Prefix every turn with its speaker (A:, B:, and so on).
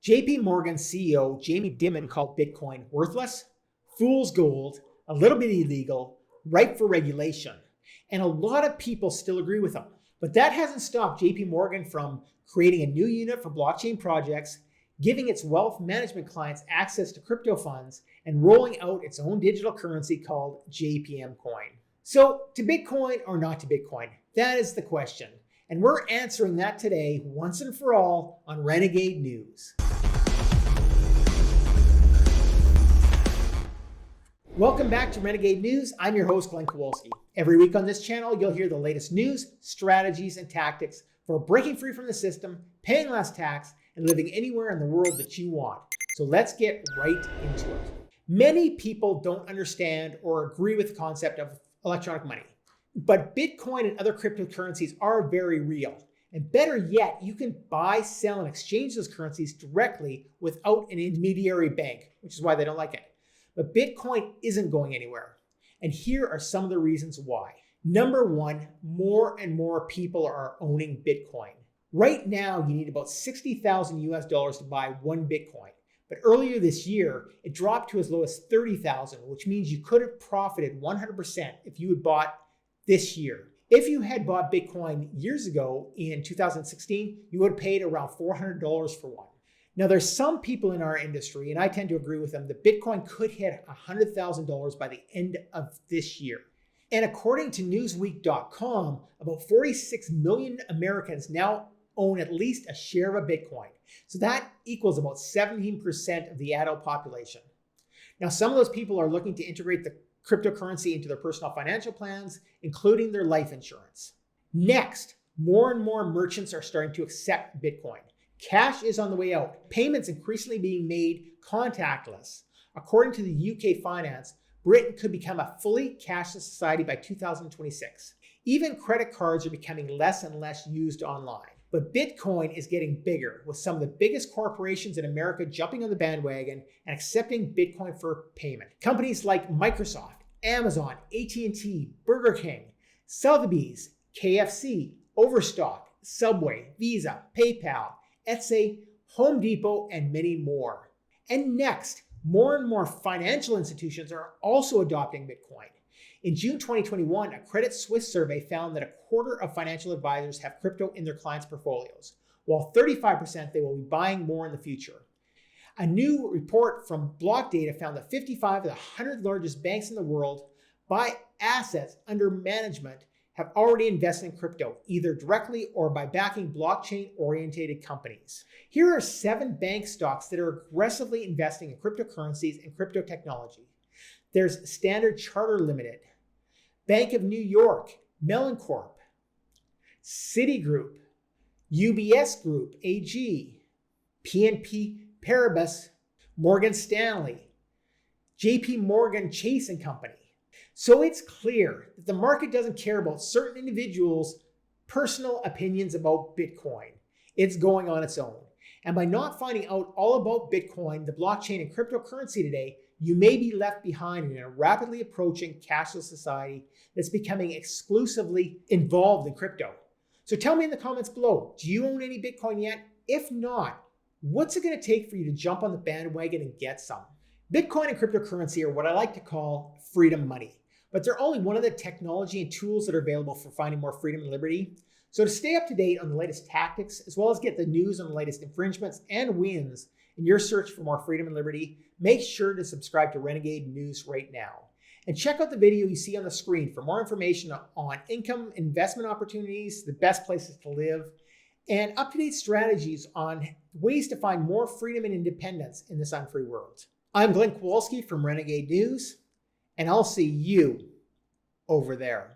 A: JP Morgan CEO Jamie Dimon called Bitcoin worthless, fool's gold, a little bit illegal, ripe for regulation. And a lot of people still agree with him. But that hasn't stopped JP Morgan from creating a new unit for blockchain projects, giving its wealth management clients access to crypto funds, and rolling out its own digital currency called JPM Coin. So, to Bitcoin or not to Bitcoin? That is the question. And we're answering that today once and for all on Renegade News. Welcome back to Renegade News. I'm your host, Glenn Kowalski. Every week on this channel, you'll hear the latest news, strategies, and tactics for breaking free from the system, paying less tax, and living anywhere in the world that you want. So let's get right into it. Many people don't understand or agree with the concept of electronic money, but Bitcoin and other cryptocurrencies are very real. And better yet, you can buy, sell, and exchange those currencies directly without an intermediary bank, which is why they don't like it. But Bitcoin isn't going anywhere. And here are some of the reasons why. Number one, more and more people are owning Bitcoin. Right now, you need about $60,000 US to buy one Bitcoin. But earlier this year, it dropped to as low as $30,000, which means you could have profited 100% if you had bought this year. If you had bought Bitcoin years ago in 2016, you would have paid around $400 for one. Now, there's some people in our industry, and I tend to agree with them, that Bitcoin could hit $100,000 by the end of this year. And according to Newsweek.com, about 46 million Americans now own at least a share of a Bitcoin. So that equals about 17% of the adult population. Now, some of those people are looking to integrate the cryptocurrency into their personal financial plans, including their life insurance. Next, more and more merchants are starting to accept Bitcoin. Cash is on the way out. Payments increasingly being made contactless. According to the UK Finance, Britain could become a fully cashless society by 2026. Even credit cards are becoming less and less used online. But Bitcoin is getting bigger, with some of the biggest corporations in America jumping on the bandwagon and accepting Bitcoin for payment. Companies like Microsoft, Amazon, AT&T, Burger King, Sotheby's, KFC, Overstock, Subway, Visa, PayPal, Etsy, Home Depot, and many more. And next, more and more financial institutions are also adopting Bitcoin. In June 2021, a Credit Suisse survey found that a quarter of financial advisors have crypto in their clients' portfolios, while 35% they will be buying more in the future. A new report from Block Data found that 55 of the 100 largest banks in the world by assets under management have already invested in crypto, either directly or by backing blockchain-oriented companies. Here are 7 bank stocks that are aggressively investing in cryptocurrencies and crypto technology. There's Standard Chartered Limited, Bank of New York, Mellon Corp, Citigroup, UBS Group AG, PNP Paribas, Morgan Stanley, JP Morgan Chase and Company. So it's clear that the market doesn't care about certain individuals' personal opinions about Bitcoin. It's going on its own. And by not finding out all about Bitcoin, the blockchain, and cryptocurrency today, you may be left behind in a rapidly approaching cashless society that's becoming exclusively involved in crypto. So tell me in the comments below, do you own any Bitcoin yet? If not, what's it going to take for you to jump on the bandwagon and get some? Bitcoin and cryptocurrency are what I like to call freedom money, but they're only one of the technology and tools that are available for finding more freedom and liberty. So to stay up to date on the latest tactics, as well as get the news on the latest infringements and wins in your search for more freedom and liberty, make sure to subscribe to Renegade News right now. And check out the video you see on the screen for more information on income investment opportunities, the best places to live, and up-to-date strategies on ways to find more freedom and independence in this unfree world. I'm Glenn Kowalski from Renegade News, and I'll see you over there.